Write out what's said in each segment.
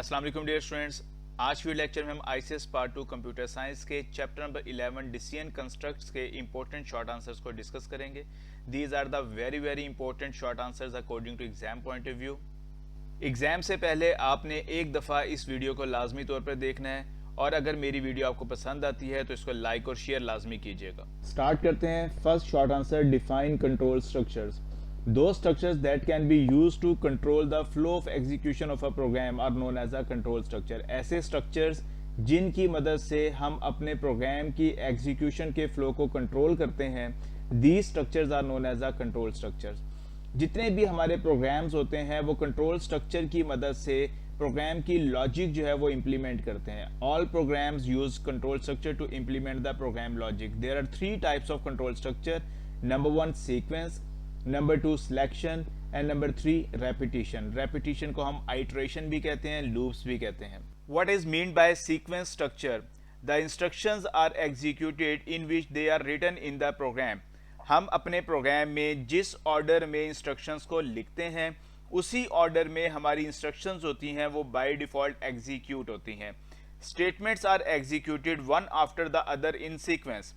अस्सलाम वालेकुम dear students. आज के लेक्चर में हम आईसीएस पार्ट 2 कंप्यूटर साइंस के चैप्टर नंबर 11 डिसीजन कंस्ट्रक्ट्स के इंपॉर्टेंट शॉर्ट आंसर्स को डिस्कस करेंगे। These are the very important short answers according to exam point of view. Exam से पहले आपने एक दफ़ा इस वीडियो को लाजमी तौर पर देखना है और अगर मेरी वीडियो आपको पसंद आती है तो इसको लाइक और शेयर लाजमी कीजिएगा। स्टार्ट करते हैं। First short answer, define control structures. Those structures that can be used to control the flow of execution of a program are known as a control structure. ऐसे structures जिनकी मदद से हम अपने प्रोग्राम की एग्जीक्यूशन के फ्लो को control करते हैं, these structures are known as a control structures. जितने भी हमारे प्रोग्राम्स होते हैं वो कंट्रोल स्ट्रक्चर की मदद से प्रोग्राम की लॉजिक जो है वो इम्प्लीमेंट करते हैं। All programs use control structure to implement the program logic. There are 3 types of control structure. Number 1 sequence, number 2 selection and number 3 repetition. Repetition को हम आइटरेशन भी कहते हैं, लूप्स भी कहते हैं। What is mean by sequence structure? The instructions are executed in which they are written in the program. हम अपने प्रोग्राम में जिस ऑर्डर में इंस्ट्रक्शंस को लिखते हैं उसी ऑर्डर में हमारी इंस्ट्रक्शंस होती हैं वो बाय डिफॉल्ट एग्जीक्यूट होती हैं। Statements are executed one after the other in sequence.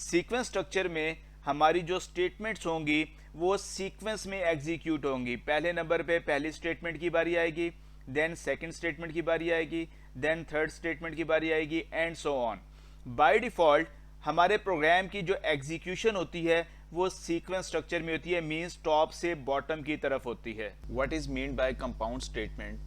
Sequence structure में हमारी जो स्टेटमेंट्स होंगी वो सीक्वेंस में एग्जीक्यूट होंगी। पहले नंबर पे पहली स्टेटमेंट की बारी आएगी, देन सेकंड स्टेटमेंट की बारी आएगी, देन थर्ड स्टेटमेंट की बारी आएगी and so on. By default हमारे प्रोग्राम की जो एग्जीक्यूशन होती है वो सीक्वेंस स्ट्रक्चर में होती है, मींस टॉप से बॉटम की तरफ होती है। What is mean by compound statement?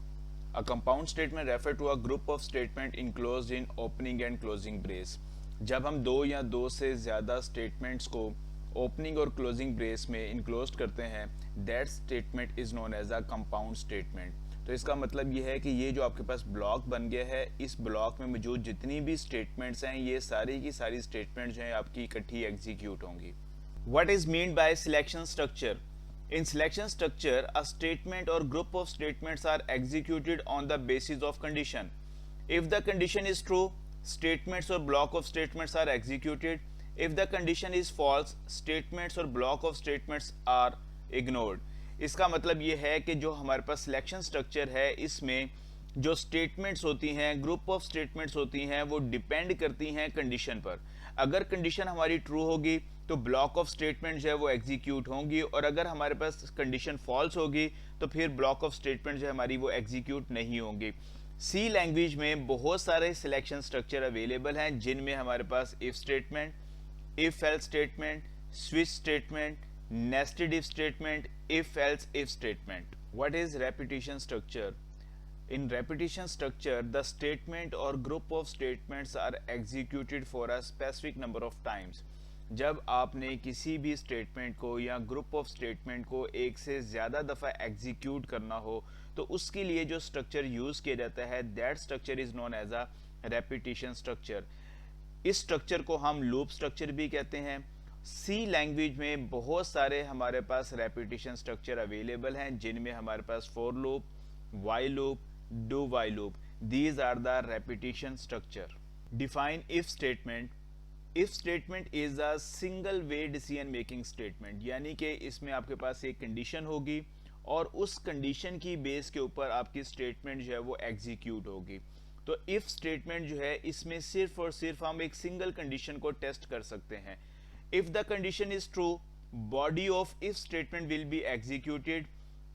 A compound statement refer to a group of statement enclosed in opening and closing brace. जब हम दो या दो से ज्यादा स्टेटमेंट्स को ओपनिंग और क्लोजिंग ब्रेस में इनक्लोज करते हैं, that statement is known as a compound statement. तो इसका मतलब ये है कि ये जो आपके पास ब्लॉक बन गया है, इस ब्लॉक में मौजूद जितनी भी स्टेटमेंट्स हैं ये सारी की सारी स्टेटमेंट्स जो हैं आपकी इकट्ठी एग्जीक्यूट होंगी। What is mean bye selection structure? In selection structure, a statement or group of statements are executed on the basis of condition. If the condition is true, statements or block of statements are executed. If the condition is false, statements or block of statements are ignored. इसका मतलब ये है कि जो हमारे पास selection structure है इसमें जो स्टेटमेंट्स होती हैं, ग्रुप ऑफ स्टेटमेंट्स होती हैं, वो डिपेंड करती हैं कंडीशन पर। अगर कंडीशन हमारी ट्रू होगी तो ब्लॉक ऑफ स्टेटमेंट जो है वो एग्जीक्यूट होंगी और अगर हमारे पास कंडीशन फॉल्स होगी तो फिर ब्लॉक ऑफ स्टेटमेंट जो है हमारी वो एग्जीक्यूट नहीं होंगी। सी लैंग्वेज में बहुत सारे सिलेक्शन स्ट्रक्चर अवेलेबल हैं जिनमें हमारे पास if statement, if else statement, switch statement, nested if statement, if else if statement. What is repetition structure? In repetition structure, the statement or group of statements are executed for a specific number of times. जब आपने किसी भी statement को या group of statement को एक से ज़्यादा दफ़ा एग्जीक्यूट करना हो तो उसके लिए जो स्ट्रक्चर यूज़ किया जाता है that structure is known as a repetition structure. इस स्ट्रक्चर को हम लूप स्ट्रक्चर भी कहते हैं। सी लैंग्वेज में बहुत सारे हमारे पास रेपिटेशन स्ट्रक्चर अवेलेबल हैं जिनमें हमारे पास for loop, while loop, do while loop. These are the repetition structure. Define if statement. If statement is a single way decision making statement, यानी कि इसमें आपके पास एक कंडीशन होगी और उस कंडीशन की बेस के ऊपर आपकी स्टेटमेंट जो है वो एग्जीक्यूट होगी। तो इफ स्टेटमेंट जो है इसमें सिर्फ और सिर्फ हम एक सिंगल कंडीशन को टेस्ट कर सकते हैं। If the condition is true, body of if statement will be executed.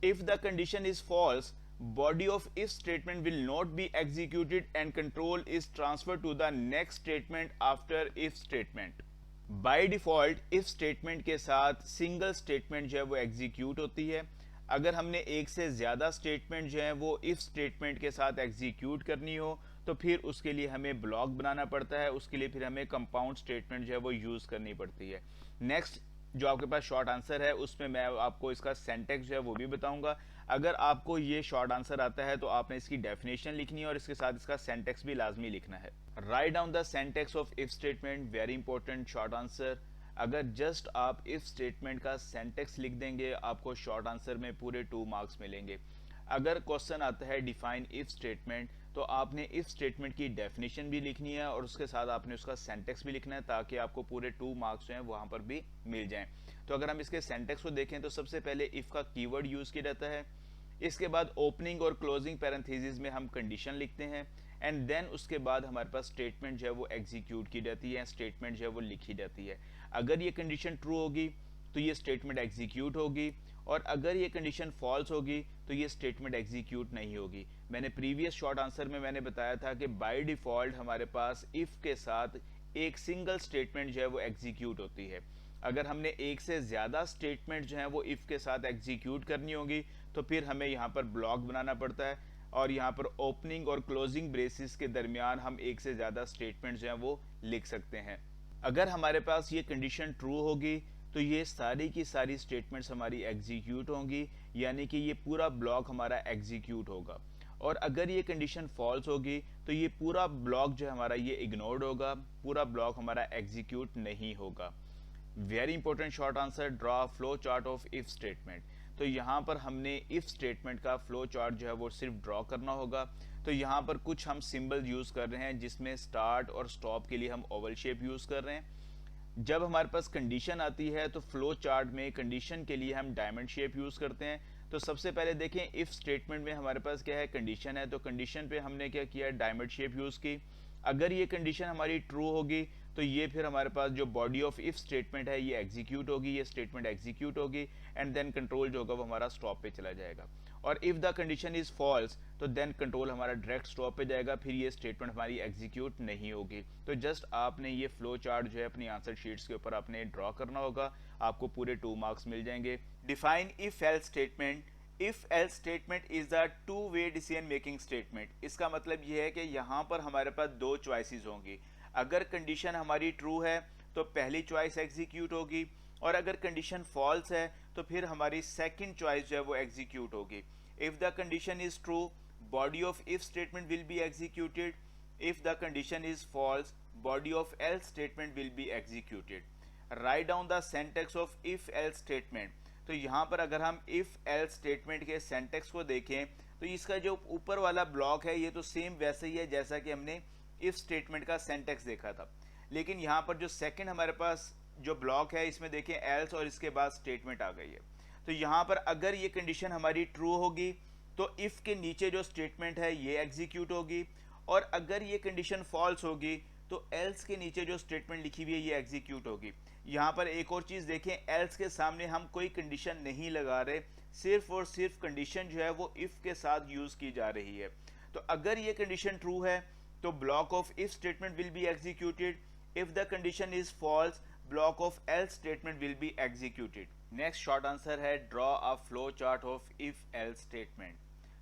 If the condition is false, body of if statement will not be executed and control is transferred to the next statement after if statement. by default if statement के साथ single statement जो है वो execute होती है। अगर हमने एक से ज़्यादा statement जो है वो if statement के साथ execute करनी हो तो फिर उसके लिए हमें ब्लॉक बनाना पड़ता है, उसके लिए फिर हमें कंपाउंड स्टेटमेंट जो है वो यूज़ करनी पड़ती है। नेक्स्ट जो आपके पास शॉर्ट आंसर है उसमें मैं आपको इसका सेंटेक्स जो है वो भी बताऊंगा। अगर आपको ये शॉर्ट आंसर आता है तो आपने इसकी डेफिनेशन लिखनी है और इसके साथ इसका सेंटेक्स भी लाजमी लिखना है। Write down the syntax of if statement, very important short answer. अगर जस्ट आप इफ स्टेटमेंट का सेंटेक्स लिख देंगे आपको शॉर्ट आंसर में पूरे 2 मार्क्स मिलेंगे। अगर क्वेश्चन आता है डिफाइन इफ स्टेटमेंट तो आपने इफ स्टेटमेंट की डेफिनेशन भी लिखनी है और उसके साथ आपने उसका सेंटेक्स भी लिखना है ताकि आपको पूरे 2 मार्क्स जो हैं वहां पर भी मिल जाएं। तो अगर हम इसके सेंटेक्स को देखें तो सबसे पहले इफ का कीवर्ड यूज किया जाता है। इसके बाद ओपनिंग और क्लोजिंग पैरेंथेसिस में हम कंडीशन लिखते हैं एंड देन उसके बाद हमारे पास स्टेटमेंट जो है वो एग्जीक्यूट की जाती है, स्टेटमेंट जो है वो लिखी जाती है। अगर ये कंडीशन ट्रू होगी तो ये स्टेटमेंट एग्जीक्यूट होगी, और अगर ये कंडीशन फॉल्स होगी तो ये स्टेटमेंट एग्जीक्यूट नहीं होगी। मैंने प्रीवियस शॉर्ट आंसर में मैंने बताया था कि बाय डिफॉल्ट हमारे पास इफ के साथ एक सिंगल स्टेटमेंट जो है वो एग्जीक्यूट होती है। अगर हमने एक से ज़्यादा स्टेटमेंट जो है वो इफ़ के साथ एग्जीक्यूट करनी होगी तो फिर हमें यहाँ पर ब्लॉक बनाना पड़ता है, और यहाँ पर ओपनिंग और क्लोजिंग ब्रेसिस के दरमियान हम एक से ज़्यादा स्टेटमेंट जो है वो लिख सकते हैं। अगर हमारे पास ये कंडीशन ट्रू होगी तो ये सारी की सारी स्टेटमेंट्स हमारी एग्जीक्यूट होंगी, यानी कि ये पूरा ब्लॉक हमारा एग्जीक्यूट होगा। और अगर ये कंडीशन फॉल्स होगी तो ये पूरा ब्लॉक जो हमारा ये इग्नोर्ड होगा, पूरा ब्लॉक हमारा एग्जीक्यूट नहीं होगा। Very important short answer, draw flow chart of if statement. तो यहाँ पर हमने इफ स्टेटमेंट का फ्लो चार्ट जो है वो सिर्फ ड्रॉ करना होगा। तो यहाँ पर कुछ हम सिंबल यूज कर रहे हैं, जिसमें स्टार्ट और स्टॉप के लिए हम ओवल शेप यूज कर रहे हैं। जब हमारे पास कंडीशन आती है तो फ्लो चार्ट में कंडीशन के लिए हम डायमंड शेप यूज करते हैं। तो सबसे पहले देखें इफ स्टेटमेंट में हमारे पास क्या है, कंडीशन है, तो कंडीशन पे हमने क्या किया, डायमंड शेप यूज की। अगर ये कंडीशन हमारी ट्रू होगी तो ये फिर हमारे पास जो बॉडी ऑफ इफ स्टेटमेंट है ये एग्जीक्यूट होगी, ये स्टेटमेंट एग्जीक्यूट होगी, एंड देन कंट्रोल जो होगा वो हमारा स्टॉप पे चला जाएगा। और if the condition is false तो देन कंट्रोल हमारा डायरेक्ट स्टॉप पे जाएगा, फिर ये स्टेटमेंट हमारी एग्जीक्यूट नहीं होगी। तो जस्ट आपने ये फ्लो चार्ट जो है अपनी आंसर शीट्स के ऊपर आपने ड्रॉ करना होगा, आपको पूरे 2 मार्क्स मिल जाएंगे। Define if else statement. If else statement is the two way decision making statement. इसका मतलब यह है कि यहाँ पर हमारे पास 2 चॉइसेस होंगी। अगर कंडीशन हमारी ट्रू है तो पहली चॉइस एग्जीक्यूट होगी, और अगर कंडीशन फॉल्स है तो फिर हमारी सेकंड चॉइस जो है वो एग्जीक्यूट होगी। If the condition is true, body of if statement will be executed. If the condition is false, body of else statement will be executed. Write down the syntax of if else statement. तो यहाँ पर अगर हम if else statement के syntax को देखें तो इसका जो ऊपर वाला ब्लॉक है ये तो सेम वैसे ही है जैसा कि हमने इफ स्टेटमेंट का सिंटैक्स देखा था, लेकिन यहाँ पर जो सेकंड हमारे पास जो ब्लॉक है इसमें देखें एल्स और इसके बाद स्टेटमेंट आ गई है। तो यहाँ पर अगर ये कंडीशन हमारी ट्रू होगी तो इफ के नीचे जो स्टेटमेंट है ये एग्जीक्यूट होगी, और अगर ये कंडीशन फॉल्स होगी तो एल्स के नीचे जो स्टेटमेंट लिखी हुई है ये एग्जीक्यूट होगी। यहाँ पर एक और चीज़ देखें, एल्स के सामने हम कोई कंडीशन नहीं लगा रहे, सिर्फ और सिर्फ कंडीशन जो है वो इफ के साथ यूज़ की जा रही है। तो अगर ये कंडीशन ट्रू है तो block of if statement will be executed. If the condition is false, block of else statement will be executed. Next short answer है draw a flow chart of if else statement.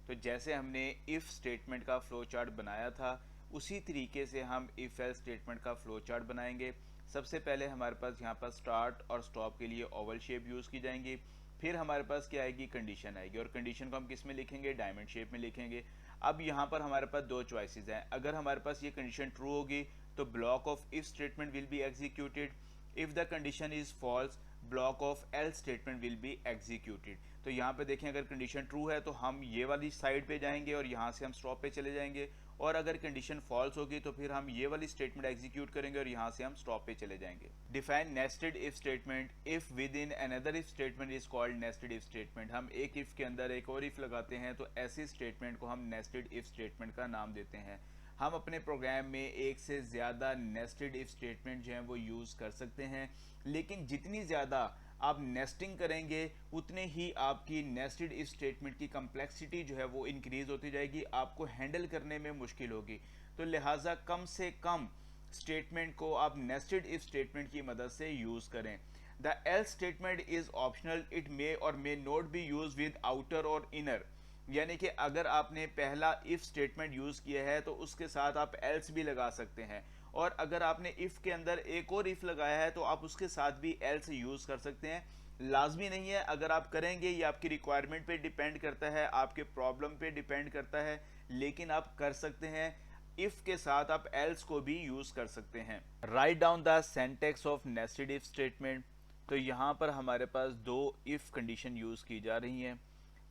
तो जैसे हमने if statement का flow chart बनाया था उसी तरीके से हम इफ एल्स स्टेटमेंट का फ्लो चार्ट बनाएंगे। सबसे पहले हमारे पास यहाँ पर स्टार्ट और स्टॉप के लिए ओवल शेप यूज़ की जाएंगी, फिर हमारे पास क्या आएगी, कंडीशन आएगी, और कंडीशन को हम किस में लिखेंगे, डायमंड शेप में लिखेंगे। अब यहाँ पर हमारे पास 2 चॉइसेस हैं। अगर हमारे पास ये कंडीशन ट्रू होगी तो block of if statement will be executed. If the condition is false, block of else statement will be executed. तो यहाँ पे देखें अगर कंडीशन ट्रू है तो हम ये वाली साइड पे जाएंगे और यहाँ से हम स्टॉप पे चले जाएंगे, और अगर कंडीशन फॉल्स होगी तो फिर हम ये वाली स्टेटमेंट एग्जीक्यूट करेंगे और यहाँ से हम स्टॉप पे चले जाएंगे। Define nested if statement. If with in another if statement is called nested if statement. हम एक इफ के अंदर एक और इफ लगाते हैं तो ऐसी स्टेटमेंट को हम नेस्टेड इफ स्टेटमेंट का नाम देते हैं। हम अपने प्रोग्राम में एक से ज़्यादा नेस्टेड इफ स्टेटमेंट जो हैं वो यूज़ कर सकते हैं, लेकिन जितनी ज़्यादा आप नेस्टिंग करेंगे उतने ही आपकी नेस्टेड इफ स्टेटमेंट की कम्प्लेक्सिटी जो है वो इंक्रीज होती जाएगी, आपको हैंडल करने में मुश्किल होगी। तो लिहाजा कम से कम स्टेटमेंट को आप नेस्टेड इफ स्टेटमेंट की मदद से यूज़ करें। The else statement is optional, it may or may not be use with outer or inner. यानी कि अगर आपने पहला इफ स्टेटमेंट यूज़ किया है तो उसके साथ आप एल्स भी लगा सकते हैं, और अगर आपने इफ के अंदर एक और इफ लगाया है तो आप उसके साथ भी एल्स यूज़ कर सकते हैं। लाजमी नहीं है, अगर आप करेंगे ये आपकी रिक्वायरमेंट पे डिपेंड करता है, आपके प्रॉब्लम पे डिपेंड करता है, लेकिन आप कर सकते हैं। इफ के साथ आप एल्स को भी यूज़ कर सकते हैं। Right down the syntax of nested if statement. तो यहाँ पर हमारे पास 2 इफ कंडीशन यूज़ की जा रही हैं।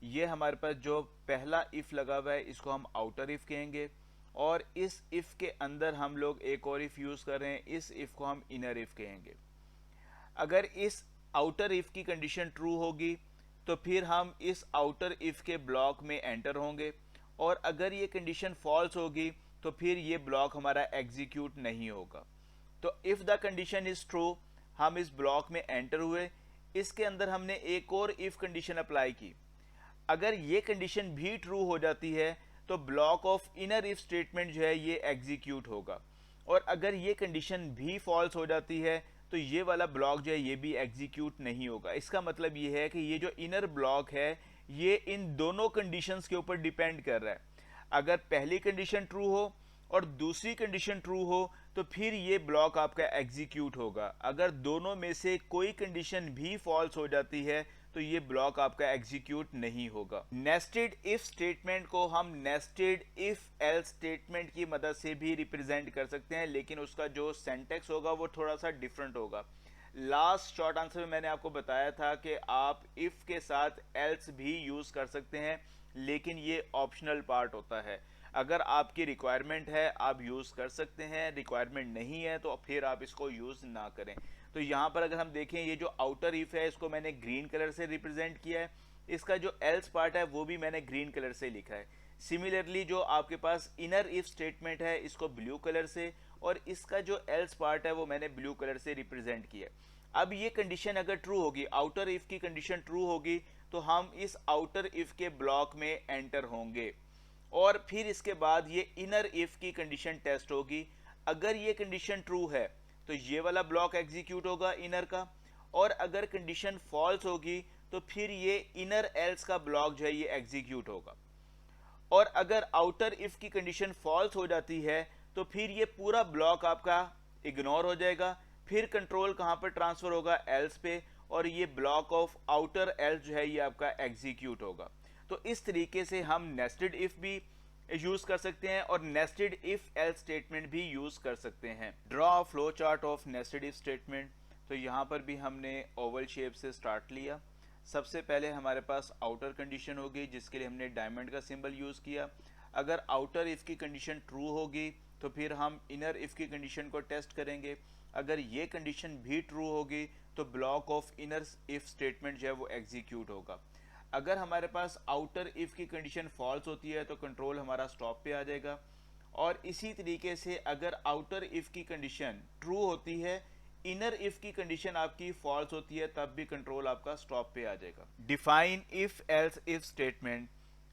ये हमारे पास जो पहला इफ लगा हुआ है इसको हम आउटर इफ कहेंगे, और इस इफ के अंदर हम लोग एक और इफ यूज कर रहे हैं, इस इफ को हम इनर इफ कहेंगे। अगर इस आउटर इफ की कंडीशन ट्रू होगी तो फिर हम इस आउटर इफ के ब्लॉक में एंटर होंगे, और अगर ये कंडीशन फॉल्स होगी तो फिर ये ब्लॉक हमारा एग्जीक्यूट नहीं होगा। तो if the condition is true, हम इस ब्लॉक में एंटर हुए, इसके अंदर हमने एक और इफ कंडीशन अप्लाई की। अगर ये कंडीशन भी ट्रू हो जाती है तो block of inner if statement जो है ये एग्जीक्यूट होगा, और अगर ये कंडीशन भी फॉल्स हो जाती है तो ये वाला ब्लॉक जो है ये भी एग्जीक्यूट नहीं होगा। इसका मतलब ये है कि ये जो इनर ब्लॉक है ये इन दोनों कंडीशंस के ऊपर डिपेंड कर रहा है। अगर पहली कंडीशन ट्रू हो और दूसरी कंडीशन ट्रू हो तो फिर ये ब्लॉक आपका एग्जीक्यूट होगा। अगर दोनों में से कोई कंडीशन भी फॉल्स हो जाती है तो ये ब्लॉक आपका एग्जीक्यूट नहीं होगा। नेस्टेड इफ स्टेटमेंट को हम नेस्टेड इफ एल्स स्टेटमेंट की मदद से भी रिप्रेजेंट कर सकते हैं, लेकिन उसका जो सिंटैक्स होगा वो थोड़ा सा डिफरेंट होगा। लास्ट शॉर्ट आंसर में मैंने आपको बताया था कि आप इफ के साथ एल्स भी यूज कर सकते हैं, लेकिन ये ऑप्शनल पार्ट होता है। अगर आपकी रिक्वायरमेंट है आप यूज कर सकते हैं, रिक्वायरमेंट नहीं है तो फिर आप इसको यूज ना करें। तो यहाँ पर अगर हम देखें ये जो आउटर इफ है इसको मैंने ग्रीन कलर से रिप्रेजेंट किया है, इसका जो एल्स पार्ट है वो भी मैंने ग्रीन कलर से लिखा है। सिमिलरली जो आपके पास इनर इफ स्टेटमेंट है इसको ब्लू कलर से, और इसका जो एल्स पार्ट है वो मैंने ब्लू कलर से रिप्रेजेंट किया है। अब ये कंडीशन अगर ट्रू होगी, आउटर इफ की कंडीशन ट्रू होगी, तो हम इस आउटर इफ के ब्लॉक में एंटर होंगे, और फिर इसके बाद ये इनर इफ की कंडीशन टेस्ट होगी। अगर ये कंडीशन ट्रू है तो ये वाला ब्लॉक एग्जीक्यूट होगा इनर का, और अगर कंडीशन फॉल्स होगी तो फिर ये इनर एल्स का ब्लॉक जो है ये एग्जीक्यूट होगा। और अगर आउटर इफ की कंडीशन फॉल्स हो जाती है तो फिर ये पूरा ब्लॉक आपका इग्नोर हो जाएगा। फिर कंट्रोल कहां पर ट्रांसफर होगा, एल्स पे, और ये ब्लॉक ऑफ आउटर एल्स जो है ये आपका एग्जीक्यूट होगा। तो इस तरीके से हम नेस्टेड इफ भी यूज कर सकते हैं और नेस्टेड इफ एल्स स्टेटमेंट भी यूज कर सकते हैं। Draw flow chart of nested if statement. तो यहाँ पर भी हमने ओवल शेप से स्टार्ट लिया। सबसे पहले हमारे पास आउटर कंडीशन होगी जिसके लिए हमने डायमंड का सिंबल यूज किया। अगर आउटर इफ की कंडीशन ट्रू होगी तो फिर हम इनर इफ की कंडीशन को टेस्ट करेंगे। अगर ये कंडीशन भी ट्रू होगी तो block of inner if statement जो है वो एग्जीक्यूट होगा। अगर हमारे पास आउटर इफ की कंडीशन फॉल्स होती है तो कंट्रोल हमारा स्टॉप पे आ जाएगा, और इसी तरीके से अगर आउटर इफ की कंडीशन ट्रू होती है, इनर इफ की कंडीशन आपकी फॉल्स होती है, तब भी कंट्रोल आपका स्टॉप पे आ जाएगा। Define if else if statement.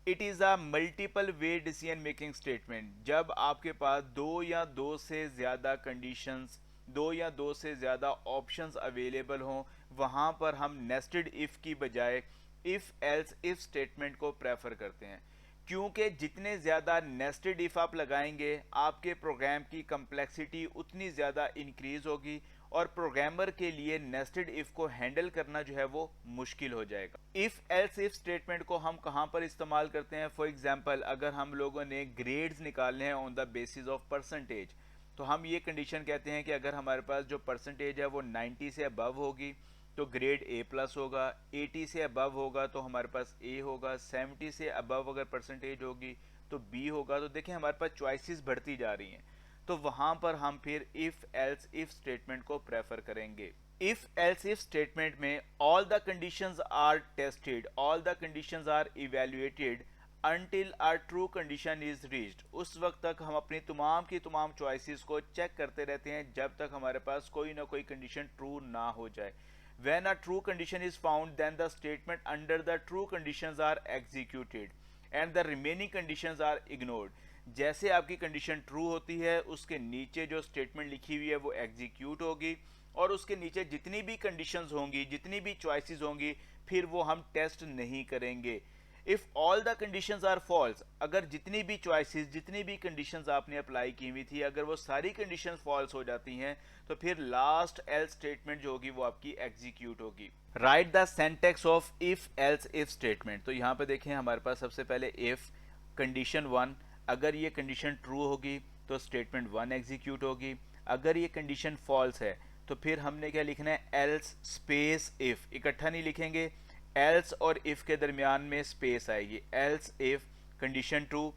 It is a multiple way decision making statement. जब आपके पास दो या दो से ज्यादा कंडीशंस, दो या दो से ज्यादा ऑप्शंस अवेलेबल हों, वहां पर हम नेस्टेड इफ की बजाय इफ एल्स इफ स्टेटमेंट को प्रेफर करते हैं, क्योंकि जितने ज़्यादा नेस्टेड इफ आप लगाएंगे आपके प्रोग्राम की कम्प्लेक्सिटी उतनी ज़्यादा इंक्रीज होगी, और प्रोग्रामर के लिए नेस्टेड इफ को हैंडल करना जो है वो मुश्किल हो जाएगा। इफ एल्स इफ स्टेटमेंट को हम कहाँ पर इस्तेमाल करते हैं? फॉर एग्जांपल अगर हम लोगों ने ग्रेड्स निकालने हैं on the basis of percentage, तो हम ये कंडीशन कहते हैं कि अगर हमारे पास जो परसेंटेज है वो 90 से अबव होगी तो ग्रेड ए प्लस होगा, 80 से अबव होगा तो हमारे पास ए होगा, 70 से अबव अगर परसेंटेज होगी तो बी होगा। तो देखें हमारे पास चॉइसेस बढ़ती जा रही हैं, तो वहां पर हम फिर इफ एल्स इफ स्टेटमेंट को प्रेफर करेंगे। इफ एल्स इफ स्टेटमेंट में all the conditions are tested, all the conditions are evaluated until are true condition is reached. उस वक्त तक हम अपनी तमाम की तमाम चॉइसेस को चेक करते रहते हैं जब तक हमारे पास कोई ना कोई कंडीशन ट्रू ना हो जाए। When a true condition is found, then the statement under the true conditions are executed and the remaining conditions are ignored. जैसे आपकी कंडीशन ट्रू होती है उसके नीचे जो स्टेटमेंट लिखी हुई है वो एग्जीक्यूट होगी, और उसके नीचे जितनी भी कंडीशंस होंगी, जितनी भी चॉइसेस होंगी, फिर वो हम टेस्ट नहीं करेंगे। If all the conditions are false, अगर जितनी भी चॉइसेस, जितनी भी कंडीशंस आपने अप्लाई की हुई थी, अगर वो सारी कंडीशंस फॉल्स हो जाती हैं तो फिर लास्ट एल्स स्टेटमेंट जो होगी वो आपकी एग्जीक्यूट होगी। Right the syntax of if else if statement. तो यहाँ पे देखें हमारे पास सबसे पहले इफ कंडीशन 1, अगर ये कंडीशन ट्रू होगी तो स्टेटमेंट 1 एग्जीक्यूट होगी। अगर ये कंडीशन फॉल्स है तो फिर हमने क्या लिखना है, एल्स स्पेस इफ, इकट्ठा नहीं लिखेंगे, एल्स और इफ के दरमियान में स्पेस आएगी, एल्स इफ कंडीशन 2।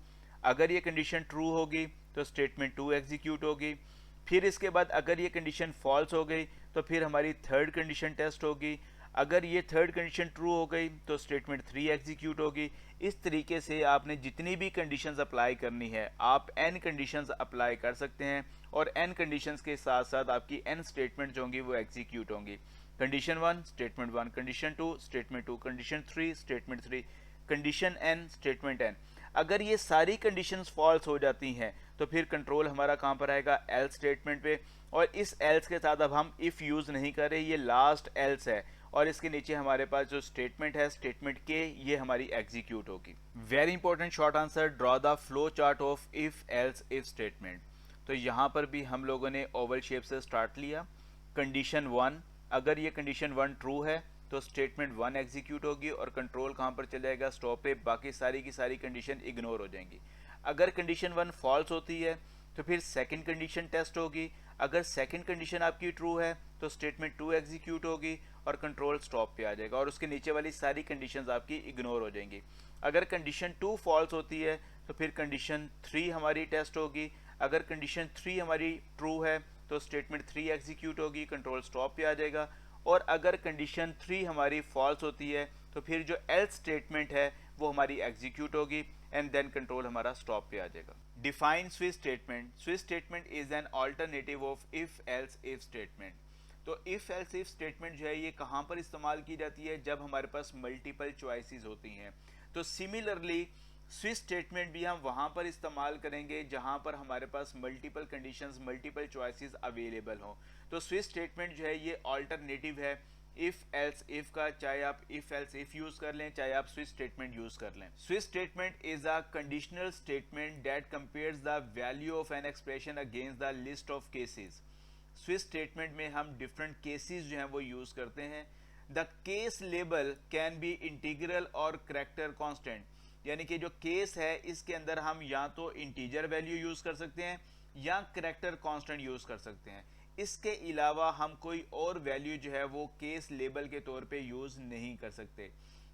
अगर ये कंडीशन ट्रू होगी तो स्टेटमेंट 2 एग्जीक्यूट होगी। फिर इसके बाद अगर ये कंडीशन फॉल्स हो गई तो फिर हमारी थर्ड कंडीशन टेस्ट होगी। अगर ये थर्ड कंडीशन ट्रू हो गई तो स्टेटमेंट 3 एग्जीक्यूट होगी। इस तरीके से आपने जितनी भी कंडीशंस अप्लाई करनी है आप n कंडीशंस अप्लाई कर सकते हैं और n कंडीशंस के साथ साथ आपकी n स्टेटमेंट जो होंगी वो एग्जीक्यूट होंगी। Condition 1 statement 1, condition 2 statement 2, condition 3 statement 3, condition n statement n। अगर ये सारी कंडीशंस फॉल्स हो जाती हैं तो फिर कंट्रोल हमारा कहाँ पर आएगा, एल्स स्टेटमेंट पे। और इस एल्स के साथ अब हम इफ़ यूज़ नहीं कर रहे, ये लास्ट एल्स है और इसके नीचे हमारे पास जो स्टेटमेंट है स्टेटमेंट के, ये हमारी एग्जीक्यूट होगी। Very important short answer, draw the flow chart of if else if statement. तो यहाँ पर भी हम लोगों ने ओवल शेप से स्टार्ट लिया। कंडीशन 1, अगर ये कंडीशन 1 ट्रू है तो स्टेटमेंट 1 एग्जीक्यूट होगी और कंट्रोल कहाँ पर चले जाएगा, स्टॉप पे। बाकी सारी की सारी कंडीशन इग्नोर हो जाएंगी। अगर कंडीशन 1 फॉल्स होती है तो फिर सेकंड कंडीशन टेस्ट होगी। अगर सेकंड कंडीशन आपकी ट्रू है तो स्टेटमेंट 2 एग्जीक्यूट होगी और कंट्रोल स्टॉप पे आ जाएगा और उसके नीचे वाली सारी कंडीशंस आपकी इग्नोर हो जाएंगी। अगर कंडीशन 2 फॉल्स होती है तो फिर कंडीशन 3 हमारी टेस्ट होगी। अगर कंडीशन 3 हमारी ट्रू है तो स्टेटमेंट 3 एग्जीक्यूट होगी, कंट्रोल स्टॉप पे आ जाएगा। और अगर कंडीशन 3 हमारी फॉल्स होती है तो फिर जो एल्स स्टेटमेंट है वो हमारी एग्जीक्यूट होगी एंड देन कंट्रोल हमारा स्टॉप पे आ जाएगा। Define switch statement. Switch statement is an alternative of if else if statement. तो इफ एल्स इफ स्टेटमेंट जो है ये कहाँ पर इस्तेमाल की जाती है, जब हमारे पास मल्टीपल चॉइसेस होती हैं। तो सिमिलरली स्विच स्टेटमेंट भी हम वहाँ पर इस्तेमाल करेंगे जहाँ पर हमारे पास multiple conditions, multiple choices available हों। तो स्विच स्टेटमेंट जो है ये ऑल्टरनेटिव है इफ एल्स इफ का, चाहे आप इफ एल्स इफ यूज कर लें चाहे आप स्विच स्टेटमेंट यूज कर लें। Switch statement is a conditional statement that compares the value of an expression against the list of cases. Switch statement में हम डिफरेंट केसेस जो हैं वो यूज करते हैं। The case label can be integral और करैक्टर कांस्टेंट, यानी कि जो केस है इसके अंदर हम या तो इंटीजर वैल्यू यूज कर सकते हैं या करैक्टर कांस्टेंट यूज कर सकते हैं। इसके अलावा हम कोई और वैल्यू जो है वो केस लेबल के तौर पे यूज नहीं कर सकते।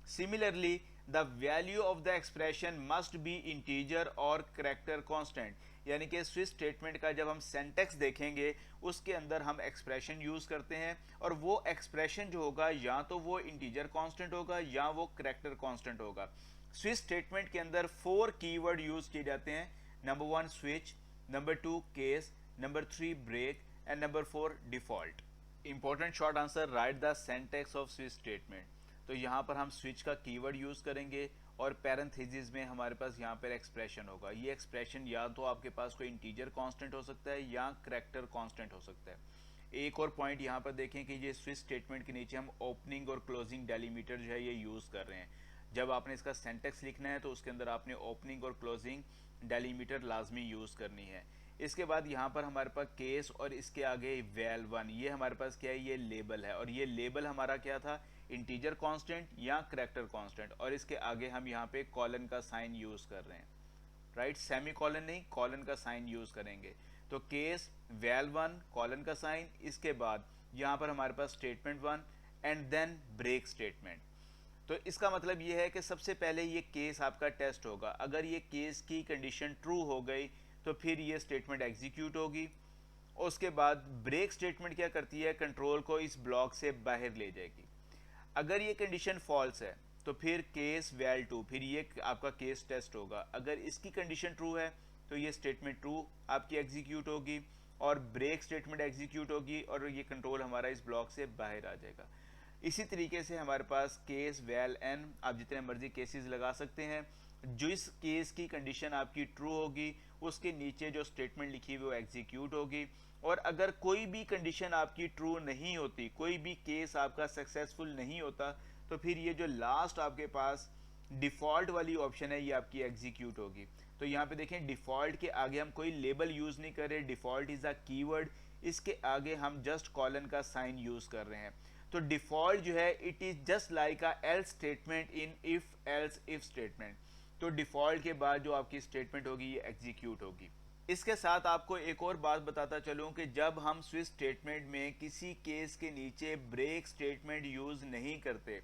Similarly the value of the expression must be integer और करैक्टर कांस्टेंट, यानी कि स्विच स्टेटमेंट का जब हम सेंटेक्स देखेंगे उसके अंदर हम एक्सप्रेशन यूज करते हैं और वो एक्सप्रेशन जो होगा या तो वो इंटीजर कांस्टेंट होगा या वो करैक्टर कांस्टेंट होगा। स्विच स्टेटमेंट के अंदर 4 कीवर्ड यूज किए जाते हैं। Number 1 switch, number 2 case, number 3 break and number 4 default. Important short answer, write the syntax of switch statement. तो यहाँ पर हम स्विच का कीवर्ड यूज करेंगे और पैरेंथेसिस में हमारे पास यहाँ पर एक्सप्रेशन होगा। ये एक्सप्रेशन या तो आपके पास कोई इंटीजर कांस्टेंट हो सकता है या करैक्टर कांस्टेंट हो सकता है। एक और पॉइंट यहाँ पर देखें कि ये स्विच स्टेटमेंट के नीचे हम ओपनिंग और क्लोजिंग डेलीमीटर जो है ये यूज कर रहे हैं। जब आपने इसका सेंटेक्स लिखना है तो उसके अंदर आपने ओपनिंग और क्लोजिंग डेलीमीटर लाजमी यूज करनी है। इसके बाद यहाँ पर हमारे पास केस और इसके आगे वैल 1, ये हमारे पास क्या है, ये लेबल है और ये लेबल हमारा क्या था, इंटीजर कांस्टेंट या करैक्टर कांस्टेंट। और इसके आगे हम यहाँ पे कॉलन का साइन यूज कर रहे हैं, राइट, सेमी कॉलन नहीं, कॉलन का साइन यूज करेंगे। तो केस वैल 1 कॉलन का साइन, इसके बाद यहाँ पर हमारे पास statement 1 and then break statement. तो इसका मतलब ये है कि सबसे पहले ये केस आपका टेस्ट होगा। अगर ये केस की कंडीशन ट्रू हो गई तो फिर ये स्टेटमेंट एग्जीक्यूट होगी। उसके बाद ब्रेक स्टेटमेंट क्या करती है, कंट्रोल को इस ब्लॉक से बाहर ले जाएगी। अगर ये कंडीशन फॉल्स है तो फिर केस वैल 2, फिर ये आपका केस टेस्ट होगा। अगर इसकी कंडीशन ट्रू है तो ये स्टेटमेंट ट्रू आपकी एग्जीक्यूट होगी और ब्रेक स्टेटमेंट एग्जीक्यूट होगी और ये कंट्रोल हमारा इस ब्लॉक से बाहर आ जाएगा। इसी तरीके से हमारे पास केस वैल एन, आप जितने मर्जी केसेस लगा सकते हैं। जो इस केस की कंडीशन आपकी ट्रू होगी उसके नीचे जो स्टेटमेंट लिखी हुई वो एग्जीक्यूट होगी। और अगर कोई भी कंडीशन आपकी ट्रू नहीं होती, कोई भी केस आपका सक्सेसफुल नहीं होता, तो फिर ये जो लास्ट आपके पास डिफ़ॉल्ट वाली ऑप्शन है ये आपकी एग्जीक्यूट होगी। तो यहाँ पे देखें डिफ़ॉल्ट के आगे हम कोई लेबल यूज़ नहीं कर रहे, डिफ़ॉल्ट इज़ अ कीवर्ड, इसके आगे हम जस्ट कॉलन का साइन यूज़ कर रहे हैं। तो डिफ़ॉल्ट जो है it is just like a else statement in if else if statement. तो डिफ़ॉल्ट के बाद जो आपकी स्टेटमेंट होगी ये एग्जीक्यूट होगी। इसके साथ आपको एक और बात बताता चलूं कि जब हम स्विच स्टेटमेंट में किसी केस के नीचे ब्रेक स्टेटमेंट यूज़ नहीं करते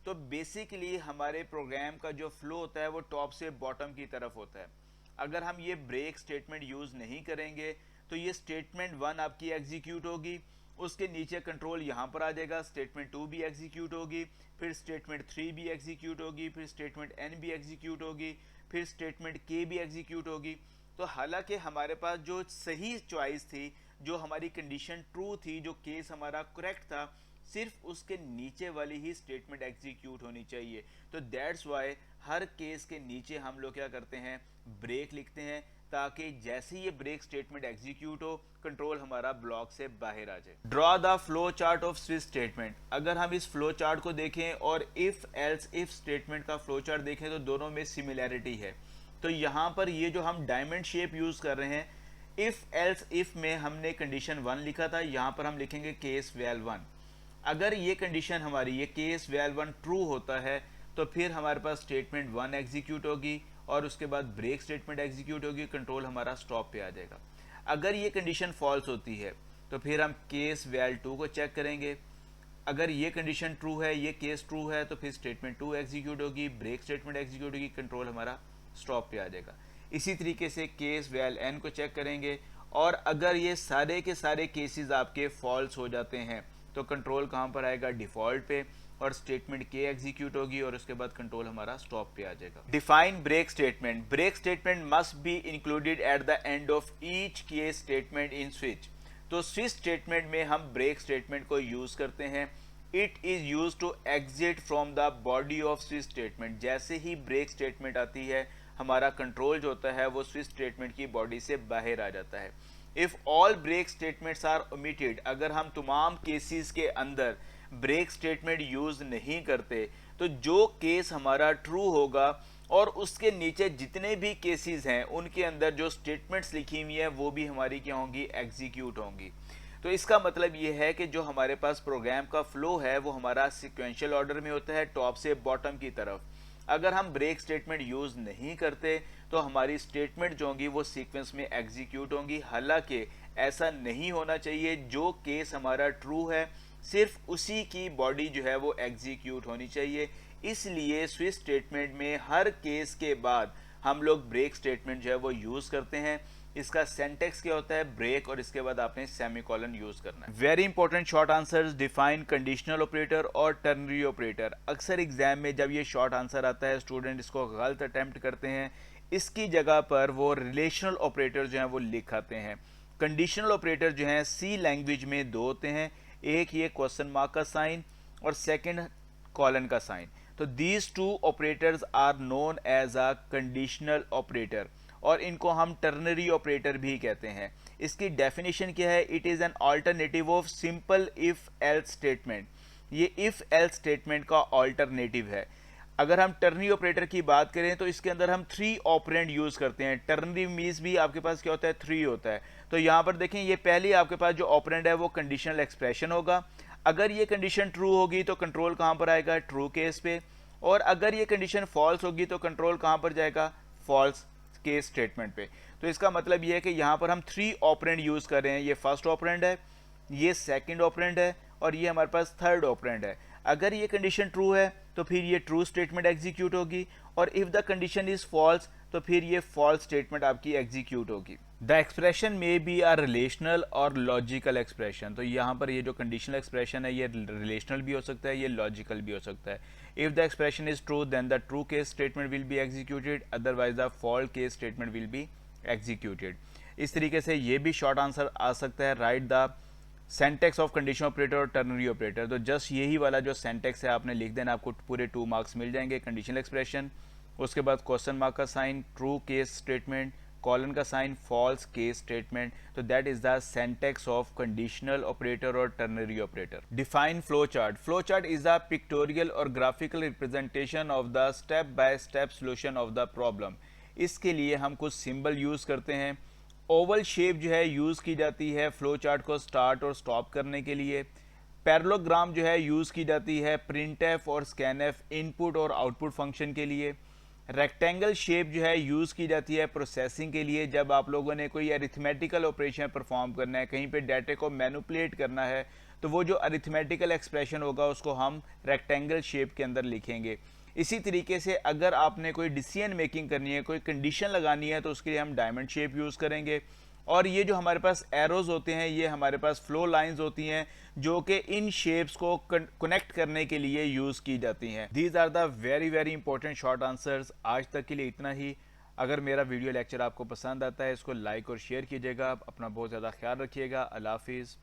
तो बेसिकली हमारे प्रोग्राम का जो फ्लो होता है वो टॉप से बॉटम की तरफ होता है। अगर हम ये ब्रेक स्टेटमेंट यूज़ नहीं करेंगे तो ये स्टेटमेंट 1 आपकी एग्जीक्यूट होगी उसके नीचे कंट्रोल यहाँ पर आ जाएगा, स्टेटमेंट 2 भी एग्जीक्यूट होगी, फिर स्टेटमेंट 3 भी एग्जीक्यूट होगी, फिर स्टेटमेंट n भी एग्जीक्यूट होगी, फिर स्टेटमेंट k भी एग्जीक्यूट होगी। तो हालांकि हमारे पास जो सही चॉइस थी, जो हमारी कंडीशन ट्रू थी, जो केस हमारा करेक्ट था, सिर्फ उसके नीचे वाली ही स्टेटमेंट एग्जीक्यूट होनी चाहिए। तो दैट्स वाई हर केस के नीचे हम लोग क्या करते हैं, ब्रेक लिखते हैं, ताकि जैसे ये ब्रेक स्टेटमेंट एग्जीक्यूट हो, कंट्रोल हमारा ब्लॉक से बाहर आ जाए। Draw the flow chart of switch statement. अगर हम इस फ्लो चार्ट को देखें और इफ एल्स इफ स्टेटमेंट का फ्लो चार्ट देखें तो दोनों में सिमिलैरिटी है। तो यहाँ पर ये जो हम डायमंड शेप यूज कर रहे हैं, इफ एल्स इफ में हमने कंडीशन 1 लिखा था, यहाँ पर हम लिखेंगे केस वैल 1। अगर ये कंडीशन हमारी, ये केस वैल 1 ट्रू होता है, तो फिर हमारे पास स्टेटमेंट 1 एग्जीक्यूट होगी और उसके बाद ब्रेक स्टेटमेंट एग्जीक्यूट होगी, कंट्रोल हमारा स्टॉप पे आ जाएगा। अगर ये कंडीशन फॉल्स होती है तो फिर हम केस वैल 2 को चेक करेंगे। अगर ये कंडीशन ट्रू है, ये केस ट्रू है, तो फिर स्टेटमेंट 2 एग्जीक्यूट होगी, ब्रेक स्टेटमेंट एग्जीक्यूट होगी, कंट्रोल हमारा स्टॉप पे आ जाएगा। इसी तरीके से केस वैल n को चेक करेंगे, और अगर ये सारे के सारे केसेस आपके फॉल्स हो जाते हैं तो कंट्रोल कहाँ पर आएगा, डिफॉल्ट पे, और स्टेटमेंट के एग्जीक्यूट होगी और उसके बाद कंट्रोल हमारा स्टॉप पे आ जाएगा। Define break statement. Break statement must be included at the end of each case statement in switch. तो स्विच स्टेटमेंट में हम ब्रेक स्टेटमेंट को यूज करते हैं। It is use to exit from the body of switch statement. जैसे ही break statement आती है, हमारा कंट्रोल जो होता है वो स्विच स्टेटमेंट की बॉडी से बाहर आ जाता है। If all break statements are omitted, अगर हम तमाम केसेस के अंदर ब्रेक स्टेटमेंट यूज नहीं करते, तो जो केस हमारा ट्रू होगा और उसके नीचे जितने भी केसेस हैं उनके अंदर जो स्टेटमेंट्स लिखी हुई हैं वो भी हमारी क्या होंगी, एग्जीक्यूट होंगी। तो इसका मतलब ये है कि जो हमारे पास प्रोग्राम का फ्लो है वो हमारा सिक्वेंशियल ऑर्डर में होता है, टॉप से बॉटम की तरफ। अगर हम ब्रेक स्टेटमेंट यूज नहीं करते तो हमारी स्टेटमेंट जो होंगी वो सीक्वेंस में एग्जीक्यूट होंगी। हालांकि ऐसा नहीं होना चाहिए, जो केस हमारा ट्रू है सिर्फ उसी की बॉडी जो है वो एग्जीक्यूट होनी चाहिए। इसलिए स्विच स्टेटमेंट में हर केस के बाद हम लोग ब्रेक स्टेटमेंट जो है वो यूज करते हैं। इसका सिंटैक्स क्या होता है, ब्रेक, और इसके बाद आपने सेमीकोलन यूज करना है। Very important short answers, define conditional operator और टर्नरी ऑपरेटर। अक्सर एग्जाम में जब ये शॉर्ट आंसर आता है स्टूडेंट इसको गलत अटेम्प्ट करते हैं, इसकी जगह पर वो रिलेशनल ऑपरेटर जो हैं वो लिखाते हैं। कंडीशनल ऑपरेटर जो हैं सी लैंग्वेज में दो होते हैं, एक ये क्वेश्चन मार्क का साइन और सेकंड कॉलन का साइन। तो these two operators are known as a conditional operator, और इनको हम टर्नरी ऑपरेटर भी कहते हैं। इसकी डेफिनेशन क्या है, it is an alternative of simple if else statement. ये इफ एल्स स्टेटमेंट का अल्टरनेटिव है। अगर हम टर्नरी ऑपरेटर की बात करें तो इसके अंदर हम 3 ऑपरेंड यूज करते हैं। टर्नरी मीन्स भी आपके पास क्या होता है, 3 होता है। तो यहाँ पर देखें, ये पहले आपके पास जो ऑपरेंड है वो कंडीशनल एक्सप्रेशन होगा। अगर ये कंडीशन ट्रू होगी तो कंट्रोल कहाँ पर आएगा, ट्रू केस पे, और अगर ये कंडीशन फॉल्स होगी तो कंट्रोल कहाँ पर जाएगा, फॉल्स केस स्टेटमेंट पे। तो इसका मतलब ये है कि यहाँ पर हम 3 ऑपरेंड यूज कर रहे हैं। ये फर्स्ट ऑपरेंड है, ये सेकंड ऑपरेंड है, और ये हमारे पास थर्ड ऑपरेंड है। अगर ये कंडीशन ट्रू है तो फिर ये ट्रू स्टेटमेंट एग्जीक्यूट होगी, और if the condition is false तो फिर ये फॉल्स स्टेटमेंट आपकी एग्जीक्यूट होगी। द एक्सप्रेशन में बी आर रिलेशनल और लॉजिकल एक्सप्रेशन। तो यहाँ पर ये जो कंडीशनल एक्सप्रेशन है ये रिलेशनल भी हो सकता है, ये लॉजिकल भी हो सकता है। If the expression is true then the true case statement will be executed, otherwise the false case statement will be executed. इस तरीके से ये भी शॉर्ट आंसर आ सकता है, write the syntax of conditional operator और टर्नरी ऑपरेटर। तो जस्ट यही वाला जो सेंटेक्स है आपने लिख देना, आपको पूरे 2 मार्क्स मिल जाएंगे। कंडीशनल एक्सप्रेशन, उसके बाद क्वेश्चन मार्क का sign true case statement, colon का साइन फॉल्स केस स्टेटमेंट। तो that is the syntax of conditional operator और ternary operator. Define flow chart. Flow chart is the pictorial or graphical representation of the step by step solution of the problem. इसके लिए हम कुछ symbol use करते हैं। Oval shape जो है use की जाती है फ्लो चार्ट को स्टार्ट और स्टॉप करने के लिए। पैरेललोग्राम जो है यूज की जाती है प्रिंटएफ और स्कैनएफ इनपुट और आउटपुट फंक्शन के लिए। रेक्टेंगल शेप जो है यूज की जाती है प्रोसेसिंग के लिए, जब आप लोगों ने कोई अरिथमेटिकल ऑपरेशन परफॉर्म करना है, कहीं पे डाटा को मैनिपुलेट करना है, तो वो जो अरिथमेटिकल एक्सप्रेशन होगा उसको हम रेक्टेंगल शेप के अंदर लिखेंगे। इसी तरीके से अगर आपने कोई डिसीजन मेकिंग करनी है, कोई कंडीशन लगानी है, तो उसके लिए हम डायमंड शेप यूज करेंगे। और ये जो हमारे पास एरोज होते हैं ये हमारे पास फ्लो लाइंस होती हैं जो कि इन शेप्स को कनेक्ट करने के लिए यूज की जाती हैं। These are the very very important short answers. आज तक के लिए इतना ही। अगर मेरा वीडियो लेक्चर आपको पसंद आता है इसको लाइक और शेयर कीजिएगा। अपना बहुत ज़्यादा ख्याल रखिएगा। अल्लाह हाफिज़।